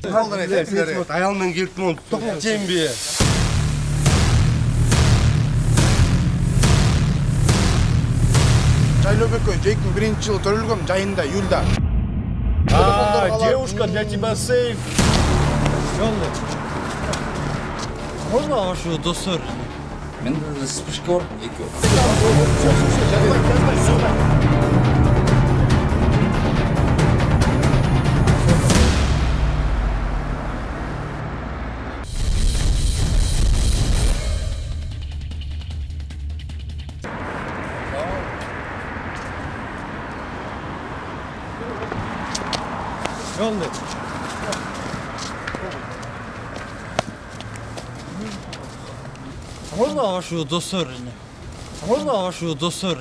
Ayağımdan girdim onu. Tokmak çeyim bir. Жайлообекке Жейктин 1-жылы төрөлгөм жайында июльда. Девушка, для тебя сейф. Можно вашу достор? Мен спишка бар, эки. Можно вашу достор? Можно вашу достор?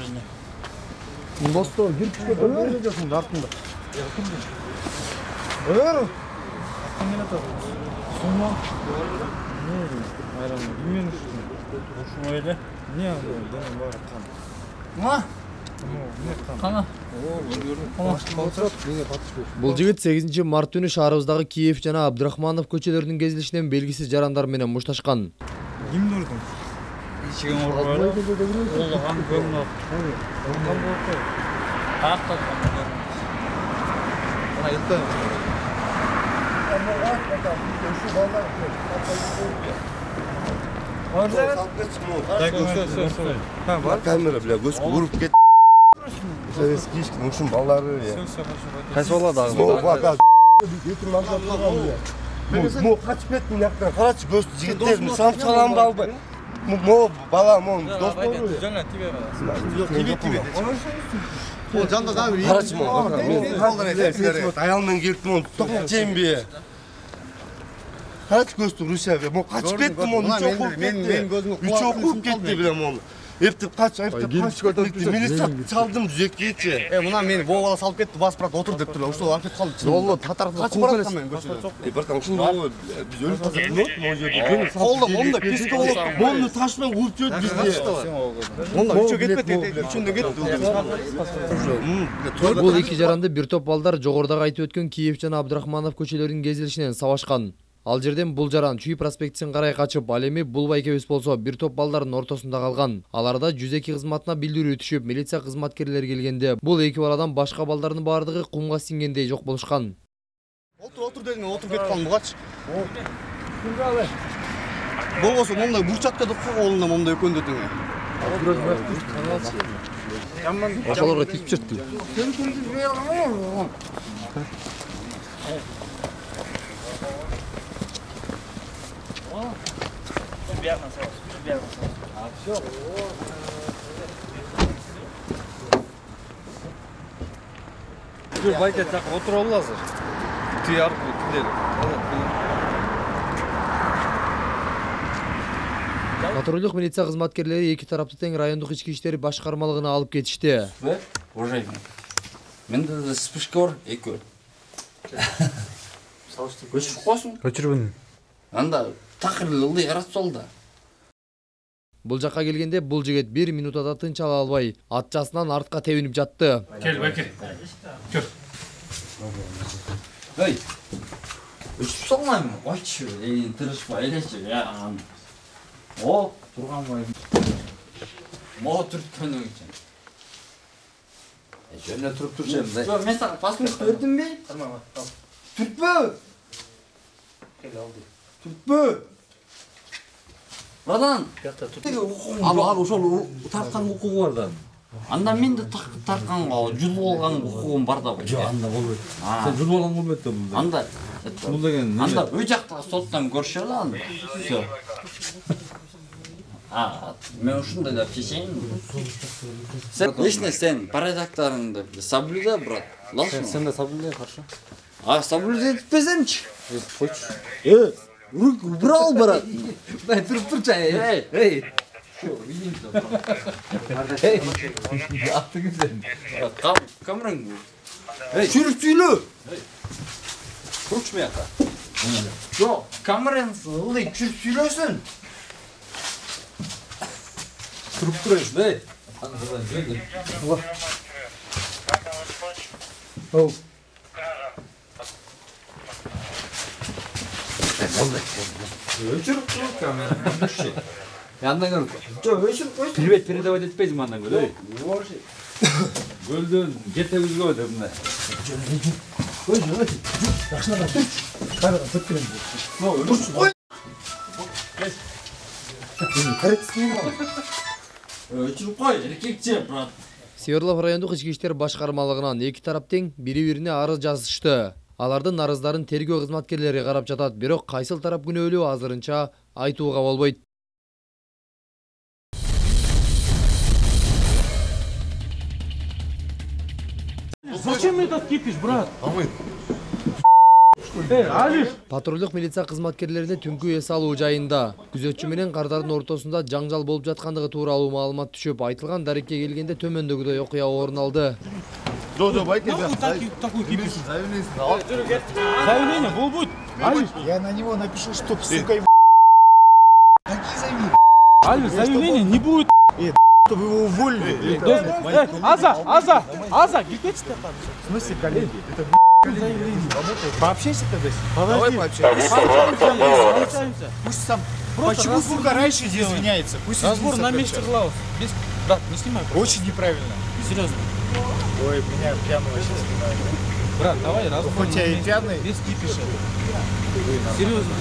Достор, кирип түшкөн өрөжөсүң артында. Бул жигит 8 март күнү шаарыбыздагы Киев жана Абдрахманов көчөлөрүнүн кезилишинен белгисиз жарандар менен мушташкан. Кимди урдуң? Ичиген урбайлы. Олган көрүнөт. Камера, бля, көзгө уруп кет. Кишкин ушун балдары. Кайсы бала дагы? Мо качып кеттим жактан. Карачы көздү жигиттердин самсаланып албай. Мо бала моң дос болду. Жана тебе. Ол жанда да бир. Карачы мо. Ayağımdan girdim onu. Tokmak çeyim bir. Kaç gözdü Rusya be. Mo kaçıp kettim onu. Üç okup gitti bile onu. Eптеп kaç кетти. Милиция çaldım düzekkeçe. Мына мени бала салып кетти, басып брат отур деп тур. Ошол алып кетип калды. Жолдо татарда кууп келесиз. Братан, ушундай биз өлүп калдык могу жерде. Колдо монда пистол болуп, Монду ташпай кууп жүрөт бизди. монда үчөө кетпети, үчөндө кетти. Бул эки жаранды бир топ балдар жогорудагы айтып өткөн Киев жана Абдрахманов көчөлөрүнүн кезилишинен сабашкан. Ал жерден бул жаран Чүй проспектисин карай качып, ал эми бул байкебиз болсо бир топ балдардын ортосунда калган. Аларда 102 кызматына билдирүү түшүп, милиция кызматкерлери келгенде бул эки баладан башка балдардын баардыгы кумга сиңгендей жок болушкан. Отур дедим, отуруп кетип калдым бугач. Болбосо мондай бурчатка деп колунда мондай өкөндөтүң. Ошолорго тип чырттым. Dur байка так отуруп азыр. Түй аркылуу килели. Патрулдук милиция кызматкерлери эки тарапты тең райондук ички иштер башкармалыгына алып кетишти. Уважаемый. Менде спишка бар, эки. Көчүрүп койсуң. Көчүрбүн. Анда такырлылы яратып салды. Бул жакка келгенде бул жигит 1 минутада тынч ала албай, атчасынан артка тебинип жатты. Кел, байке. Көр. Эй. Өчүп салмаймын. Ойчу, тырышпай элечи. О, турган бай. Мо түрткөнүң үчүн. Жөнө туруп турчу. Жок, мен сага паспорт бердимби? Түртпө. Кел алды. Түртпө. Братан. Ал ошол тарткан укугу бар да. Анда мен де тартканга жулуп алган укугум бар да. Жок, анда болбойт. Сен жулуп алган болбойт да бул. Анда бул деген анда өй жактагы соттон көрүшөлү анда. Всё. Мен ушундай деп чечейин. Сен порядоктарыңды соблюдай, брат. Сен да соблюдай, хорошо. Соблюдай этпесемчи? Койчу. Руку убрал, брат. Дай, туруп-турчу. Эй. Аттың сен. Камераң бу. Жүрүп сүйлө. Турчу мыяка. Жок, камераңды ылдый жүрүп сүйлөсүн. Туруп турайсың да. Өчүрүп тур камераны. Yandan gör. Öşür. Привет передавать этпейсиң андан көрө. Көлдөн жете үзгө деп мына. Öşür koy. Erkekçe brат. Свердлов райондук ички иштер башкармалыгынан эки тарап тең бири-бирине арыз жазышты. Алардын арыздарын тергөө кызматкерлери карап жатат, бирок кайсыл тарап күнөөлүү азырынча айтууга болбойт. Зачем этот кипиш, брат? Патрулдук милиция кызматкерлерине түнкү эс алуу жайында күзөтчү менен кардардын ортосунда жаңжал болуп жаткандыгы тууралуу маалымат түшүп, айтылган дарекке келгенде төмөндөгүдөй окуя орун алды. Такой кипиш. Заявление, был будет. Я на него напишу, чтоб, сука, его... Алиш, заявление не будет. Чтобы его уволили. Аза, гипец. В смысле, коллеги? Это заявление. Пообщайся тогда с ним. Давай Пообщаемся. Пусть сам... Почему, сука, раньше извиняется? Пусть разбор на месте глав. Брат, не снимай. Очень неправильно. Серьезно. Ой, меня пьяного сейчас снимают. Брат, давай разбор. Хоть я и пьяный. Без кипиша. Серьезно.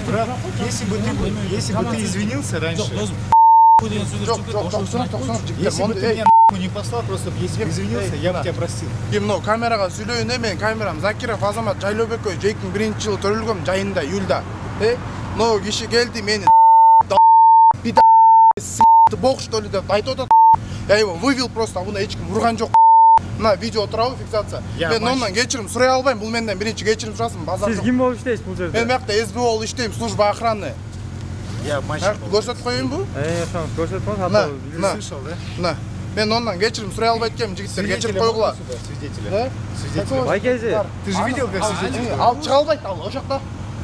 Брат, если бы ты извинился раньше... Если бы ты меня не послал, просто если бы извинился, я бы тебя простил. Мына камерага сүйлөйүн мен камерам Закиров Азамат Жайлообеков 2001-жылы төрөлгөм жайында июлда. Но киши келди мени бог что ли деп айтып атат. Я его вывел просто, муну эч ким урган жок. Мына видео турабы фиксация. Мен ондан кечирим сурай албайм. Бул менден биринчи кечирим сурасын. Базар жок. Siz kim болуп иштейсиз бул жерде? Мен мыякта СБ болуп иштейм, служба охраны. Я мальчик. Көрсөтүп коеюнбу? Tamam, көрсөтүп На, Слышал, да? на. Мен ондан кечирим сурай албайт экенмин, жигиттер кечирип койгула. Свидетеля. Свидетеля. Байкеже. Ты же видел, как свидетель? Алып чыга албайт ал ошокто.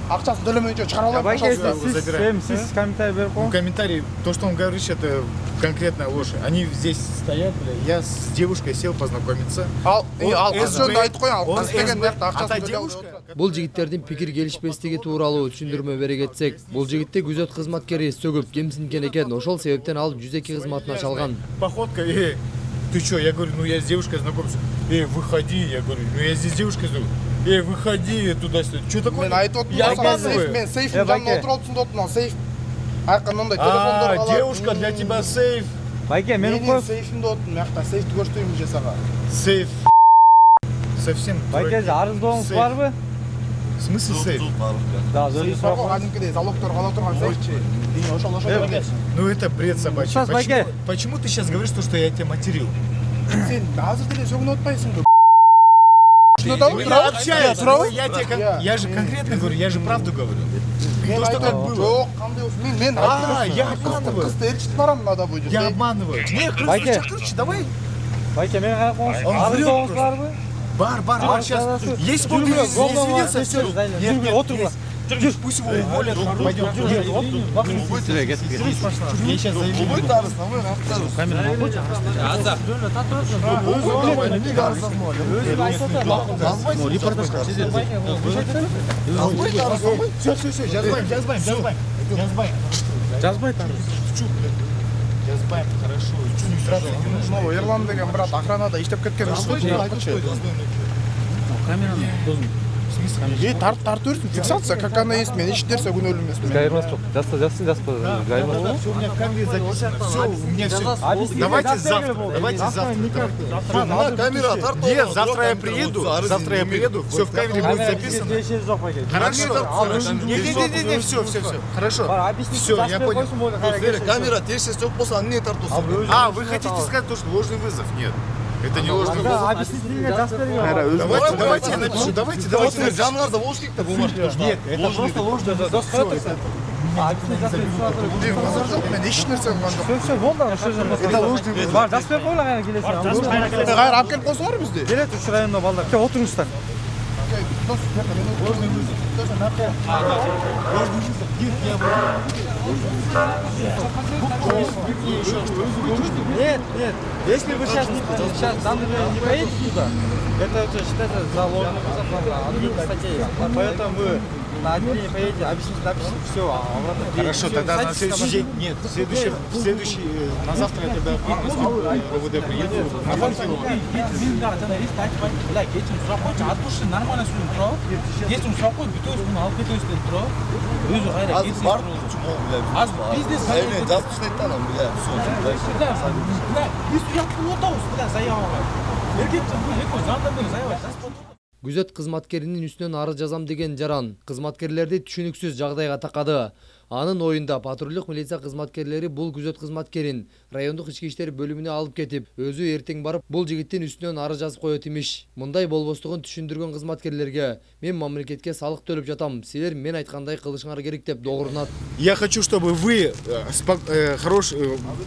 Акчасын төлөмөйүнчө чыгара албайт. Siz комментарий берип Ну, комментарий, то, что он говорит, это конкретная ложь. Они здесь стоят, бля, я с девушкой сел познакомиться. Ал кыз жөнүндө айтып коюн, ал кыз деген мыякта А акчасын та төлөп девушка? Бул жигиттердин пикир келишпестиги тууралуу түшүндүрмө бере кетсек, бул жигитти күзөт кызматкери сөгүп кемсинген экен, ошол себептен алып 102 кызматына чалган. Походка, ты чё? Я говорю, ну я с девушкой знакомлюсь. Выходи, я говорю, ну я здесь с девушкой знакомлюсь. Выходи туда-сюда. Чё такое? Мен айтып отмун, мен сейфтин жанына отуруп алыптын деп атам, сейф. Айкын ондай телефондор калат. Девушка, для тебя сейф. Байке, мен Менин сейфимди отун, мыякта сейфти көрсөтөйүн же сага. Сейф. Совсем. Байкеже, арыздооңуз Сейф. барбы? В смысле сейф? Да, Сейф бар, кадимкидей залогдор кала турган сейфчи. Ошол Ну это бред собачий. Сейчас, Байке. Почему ты сейчас говоришь, что я тебя материл? Сен азыр деле сөгүнүп атпайсыңбы? Я же конкретно говорю, я же правду говорю. То, что как было. Жок, кандай болсун? Мен Я обманываю. кызды ээрчитип барам мынада буйду. Я обманываю. Байке. Короче, давай. Байке, мен карап коңуз. Он врет Арыздооңуз просто. барбы? Бар, сейчас. Есть он извинился, все. Жүргү, отур. Пусть его уволят, пойдем. Я сейчас заявлю. Все, жазбайм. Жазбайм, хорошо. Ну, Эрлан деген брат охранада иштеп кеткен. Камераны дозун. Тартып берсин, фиксация, как она есть, мен эч нерсе күнөөлүү эмесмин. Кайырмас жок. Жазса. Кайырмас. Все, у меня в камере записано. Все, у меня все. Давайте завтра. Камера тартып. Нет, завтра я приеду. Все в камере будет записано. Хорошо. Не, все. Хорошо. Все, я понял. Камера текшерс жок болсо эмне тартосуң? Вы хотите сказать то, что ложный вызов? Нет. Это не ложный вызов. Объяснительный жаз берген. Давайте я напишу. Давайте. Жаныңарда болуш керек да бумажка. Нет, это просто ложный вызов. Базар жок, мен эч нерсе кылган жок. Все, болды. Это ложный вызов. Бар, жаз берип койгула кайра келесиң. Кайра алып келип койсоңор бизди. Келет 3 районда балдар. Кел, отуруңуздар. Ложный вызов. Ложный вызов. Нет, нет. Если вы сейчас данные не поедете туда, это считается заложено в статье. Поэтому вы на отделение поедете, объясните, все, а обратно. Хорошо, тогда на следующий день, нет, следующий, на завтра я тогда ОВД приеду. Күзөт кызматкеринин үстүнөн арыз жазам деген жаран кызматкерлерди түшүнүксүз жагдайга такады. Анын оюнда патрулдук милиция кызматкерлери бул күзөт кызматкерин райондук ички иштер бөлүмүнө алып кетип, өзү эртең барып бул жигиттин үстүнөн арыз жазып коет имиш. Мындай болбостугун түшүндүргөн кызматкерлерге мен мамлекетке салык төлөп жатам, силер мен айткандай кылышыңар керек деп догурунат. Я хочу, чтобы вы,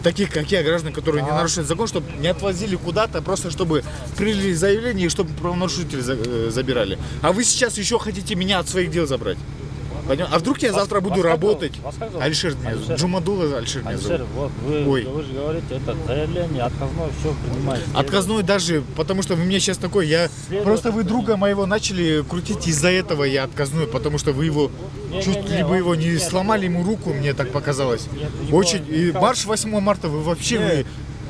таких как я, граждан, которые не нарушают закон, чтобы не отвозили куда-то, просто чтобы приняли заявление и чтобы правонарушителей забирали. А вы сейчас еще хотите меня от своих дел забрать. А вдруг я завтра буду работать? Алишер меня зовут. Джумадула Алишер меня зовут. Вот вы же говорите, это заявление отказное, все принимаете. Отказной даже, потому что вы мне сейчас такой, просто вы друга моего начали крутить, из-за этого я отказной, потому что вы его либо его не сломали ему руку, мне так показалось. Очень. И марш 8 марта вы вообще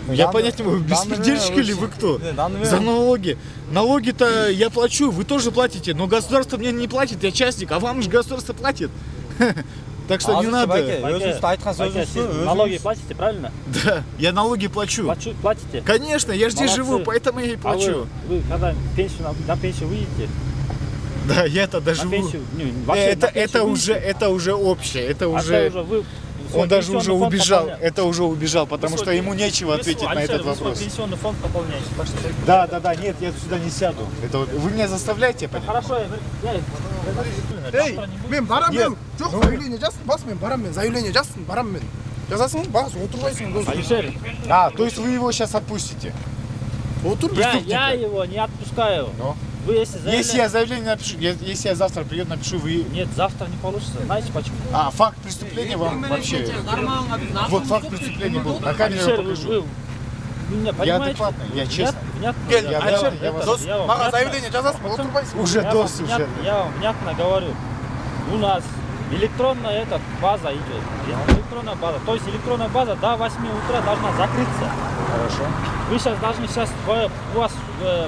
я понять не могу, беспредельщик или вы кто? За налоги. Налоги-то я плачу, вы тоже платите, но государство мне не платит, я частник, а вам же государство платит. Так что не надо. Налоги платите, правильно? Да, я налоги плачу. Платите? Конечно, я здесь живу, поэтому я и плачу. Вы когда на пенсию выйдете? Да, я-то доживу. Это уже общее, это уже... Он даже уже убежал, это уже убежал, потому что ему нечего ответить на этот вопрос. Пенсионный фонд пополняете. Да, нет, я сюда не сяду. Это вот, вы меня заставляете понять? Хорошо, Эй, мен барамын, жоқ заявление жазсын, бас мен барамын, заявление жазсын, барамын. Жазасың, бас отырбайсың. Алишер. То есть вы его сейчас отпустите? Я его не отпускаю. Вы если я заявление напишу, если я завтра приеду, напишу, вы... Нет, завтра не получится. Знаете почему? Факт преступления вам вообще... Вот факт преступления был. На камере я покажу. Я адекватный, я честный. Заявление жазасың, отырбайсың. Уже дос уже. Я вам внятно говорю. У нас электронная база идет. Электронная база. То есть электронная база до 8 утра должна закрыться. Хорошо. Вы сейчас должны у вас,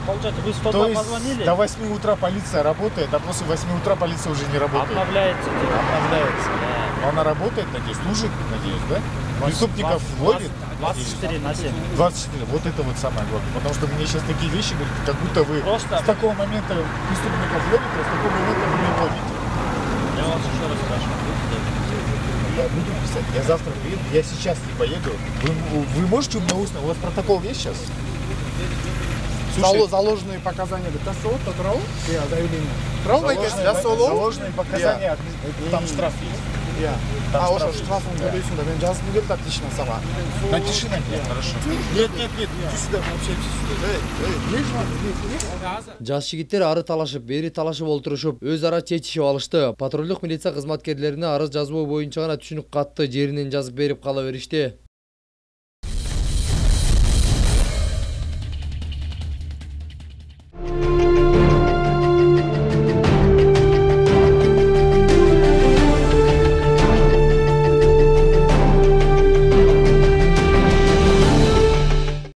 получается, вы 102 позвонили? До 8 утра полиция работает, а после 8 утра полиция уже не работает. Обновляется. Да. Она работает, надеюсь, служит, надеюсь, да? Преступников ловит? 24/7. 24, вот это вот самое главное. Потому что мне сейчас такие вещи говорят, как будто вы с такого момента преступников ловите, а с такого момента вы не ловите. Я вас еще раз спрашиваю. Я буду писать. Я завтра приеду, я сейчас не поеду. Вы можете у меня устно? У вас протокол есть сейчас? Заложенные показания. Тассолотта туралы? Я заявление. Заложенные показания, там штраф есть. Ошо штрафын төлөйсүң да, мен жазгым келди отлично сага. Напиши на меня, хорошо. Нет, иди сюда, общаемся. Жаш жигиттер ары талашып, бери талашып олтурушуп, өз ара чечишип алышты. Патрулдук милиция кызматкерлерине арыз жазуу боюнча гана түшүнүк катты жеринен жазып берип кала беришти.